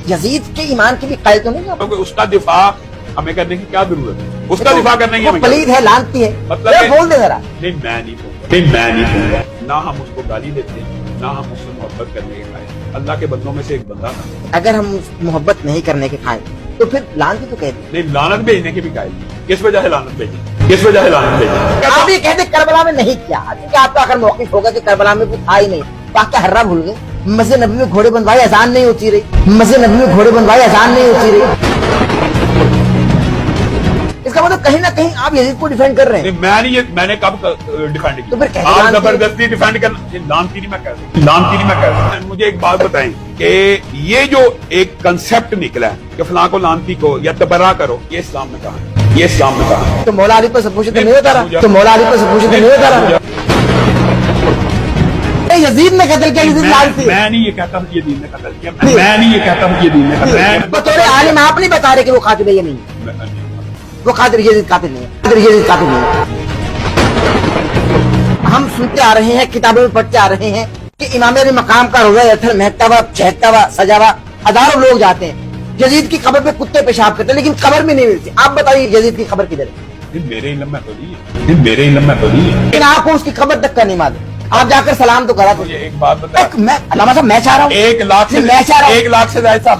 Yazid के ईमान की भी कायल तो नहीं है। क्योंकि उसका दिफा हमें करने की क्या जरूरत है, उसका दिफा करने की वो हमें पलीद है, लानती है। मतलब जरा बोल दे जरा। नहीं मैं नहीं बोलूंगा, ना हम उसको गाली देते हैं, ना हम उससे मोहब्बत करने के कायल। अल्लाह के बंदों में से एक बंदा था। अगर हम मोहब्बत नहीं करने के कायल तो फिर लानती तो कहते। नहीं लानत भेजने की भी कायल। किस वजह से लानत भेजी, किस वजह से लानत भेजी? आप ये कहते करबला में नहीं किया, क्योंकि आपका अगर मौक़िफ़ होगा कि करबला में कुछ था ही नहीं, बाकी हर्रा भूल गए। मस्जिद नबी में घोड़े बनवाए, अजान नहीं होती रही। मस्जिद नबी में घोड़े बनवाए, अजान नहीं होती रही। इसका मतलब कहीं ना कहीं आप यजीद को डिफेंड कर रहे हैं। नहीं मैं नहीं, मैंने कब डिफेंड किया? तो फिर कैसे आप लानती? जबरदस्ती डिफेंड कर, लानती नहीं मैं कह रहा, लानती नहीं मैं कह रहा। मुझे एक बात बताएं कि ये जो एक कंसेप्ट निकला है कि फलां को लानती को या तबर्रा करो, ये इस्लाम में कहा है, ये इस्लाम में कहा है। तो मौला अली पर सब कुछ नहीं होता रहा, तो मौला अली पर सब कुछ नहीं होता रहा। यजीद ने कत्ल किया, यजीद लानती है। मैं नहीं ये कहता हूँ कि यजीद ने कत्ल किया, मैं नहीं ये कहता हूँ कि यजीद ने कत्ल किया। बतौर आलिम आप नहीं बता रहे कि वो कातिल है या नहीं, वो कातिल यजीद कातिल नहीं है, यजीद कातिल नहीं है। हम सुनते आ रहे हैं, किताबों में पढ़ते आ रहे हैं कि इमाम अली मकाम का रोज़ा अथर महकता हुआ, चहकता हुआ, सजा हुआ हजारों लोग जाते हैं। यजीद की कब्र पे कुत्ते पेशाब करते हैं, लेकिन कब्र भी नहीं मिलती। आप बताइए यजीद की कब्र किधर है? मेरे इल्म में तो नहीं है, मेरे इल्म में तो नहीं है। लेकिन आपको उसकी कब्र तक का नहीं मालूम। आप जाकर सलाम तो करा। मुझे एक बात बता, मैं अल्लामा साहब मैं चाह रहा हूँ, 1 लाख से मैं चाह रहा हूँ। 1 लाख से ज्यादा